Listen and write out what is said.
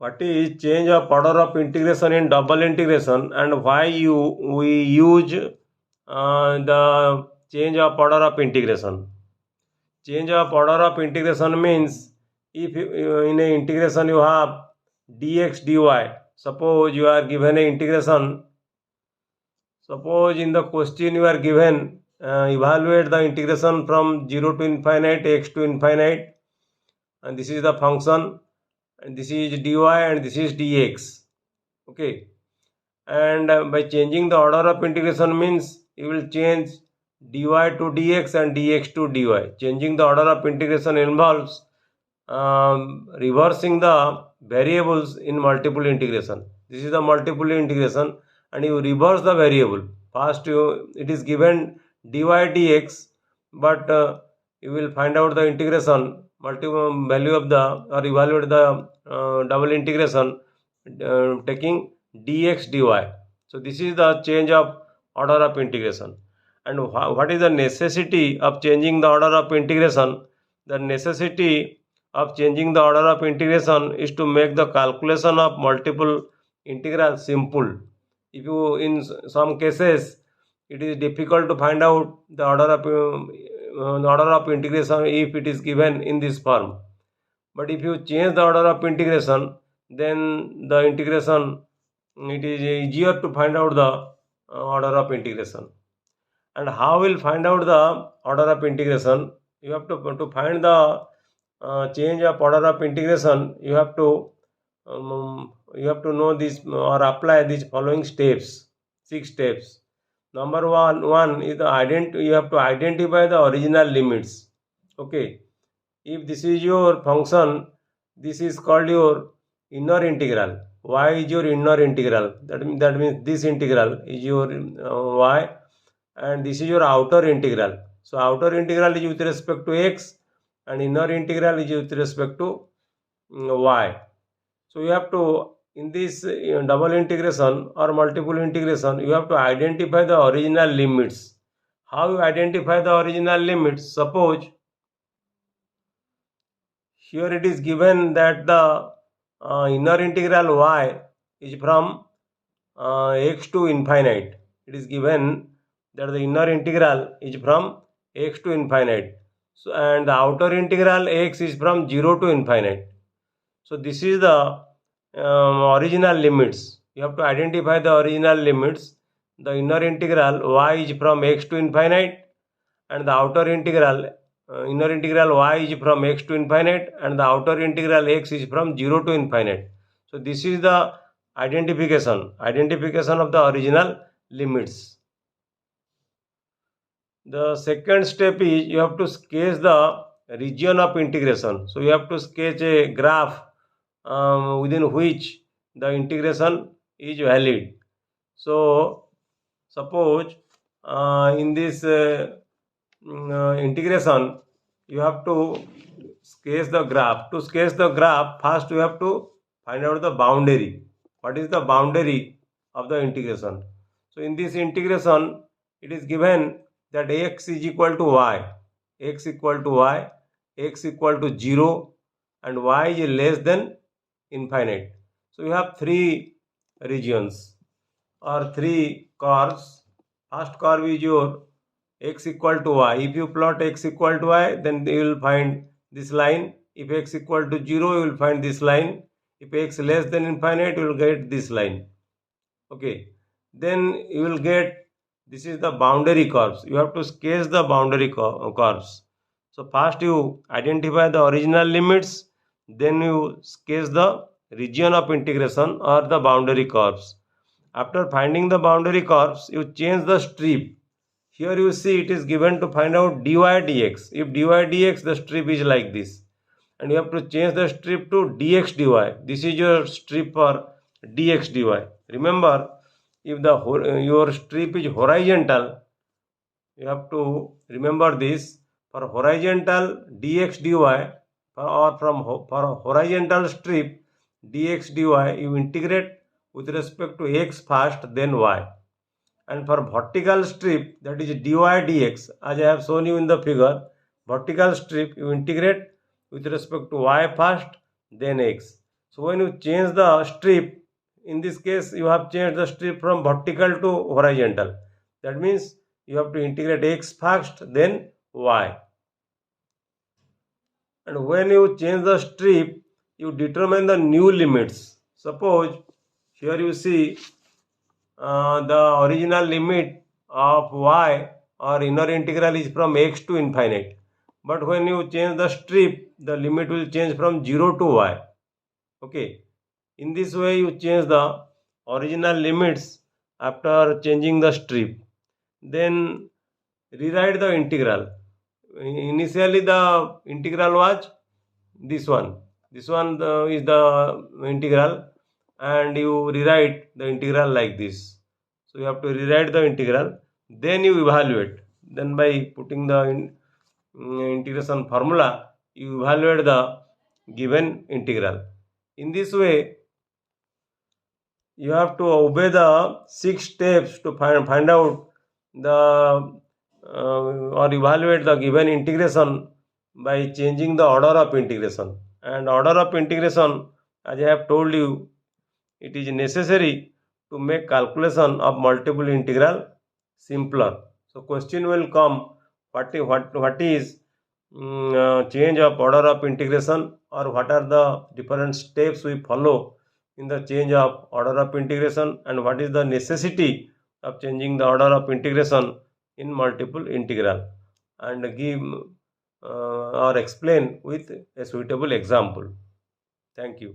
What is change of order of integration in double integration, and why we use the change of order of integration? Change of order of integration means if in a integration you have dx dy. Suppose you are given a integration. Suppose in the question you are given evaluate the integration from 0 to infinite x to infinite, and this is the function, and this is dy and this is dx. Okay, and by changing the order of integration means you will change dy to dx and dx to dy. Changing the order of integration involves reversing the variables in multiple integration. This is the multiple integration, and you reverse the variable. First it is given dy dx, but you will find out the integration multiple value of the, or evaluate the double integration taking dx dy. So this is the change of order of integration. And what is the necessity of changing the order of integration? The necessity of changing the order of integration is to make the calculation of multiple integrals simple. If you, in some cases it is difficult to find out the order of integration if it is given in this form. But if you change the order of integration, then the integration, it is easier to find out the order of integration. And how will find out the order of integration? You have to find the change of order of integration. You have to know this or apply these following steps, 6 steps. Number one is you have to identify the original limits. Okay, if this is your function, this is called your inner integral. Y is your inner integral. That means this integral is your y, and this is your outer integral. So outer integral is with respect to x, and inner integral is with respect to y. So you have to, in this double integration or multiple integration, you have to identify the original limits. How you identify the original limits? Suppose here it is given that the inner integral y is from x to infinite. It is given that the inner integral is from x to infinite. So, and the outer integral x is from 0 to infinite. So this is the original limits. You have to identify the original limits. The inner integral y is from x to infinite, and the outer integral inner integral y is from x to infinite, and the outer integral x is from 0 to infinite. So this is the identification of the original limits. The second step is you have to sketch the region of integration. So you have to sketch a graph within which the integration is valid. So suppose in this integration you have to sketch the graph. To sketch the graph, first you have to find out the boundary. What is the boundary of the integration? So in this integration it is given that x is equal to y, x equal to y, x equal to 0, and y is less than infinite. So you have 3 regions or 3 curves. First curve is your x equal to y. If you plot x equal to y, then you will find this line. If x equal to 0, you will find this line. If x less than infinite, you will get this line. Okay, then you will get, this is the boundary curves. You have to sketch the boundary curves. So first you identify the original limits, then you sketch the region of integration or the boundary curves. After finding the boundary curves, you change the strip. Here you see it is given to find out dy dx. If dy dx, the strip is like this, and you have to change the strip to dx dy. This is your strip for dx dy. Remember, if your strip is horizontal, you have to remember this. For horizontal dx dy, or for horizontal strip dx dy, you integrate with respect to x first, then y. And for vertical strip, that is dy dx, as I have shown you in the figure, vertical strip you integrate with respect to y first, then x. So when you change the strip, in this case you have changed the strip from vertical to horizontal. That means you have to integrate x first, then y. And when you change the strip, you determine the new limits. Suppose here you see the original limit of y or inner integral is from x to infinite, but when you change the strip, the limit will change from 0 to y. Okay, in this way you change the original limits after changing the strip, then rewrite the integral. Initially the integral was this one is the integral, and you rewrite the integral like this. So you have to rewrite the integral, then you evaluate. Then by putting the integration formula, you evaluate the given integral. In this way you have to obey the 6 steps to find out the or evaluate the given integration by changing the order of integration. And order of integration, as I have told you, it is necessary to make calculation of multiple integral simpler. So question will come, what is change of order of integration, or what are the different steps we follow in the change of order of integration, and what is the necessity of changing the order of integration in multiple integral, and give or explain with a suitable example. Thank you.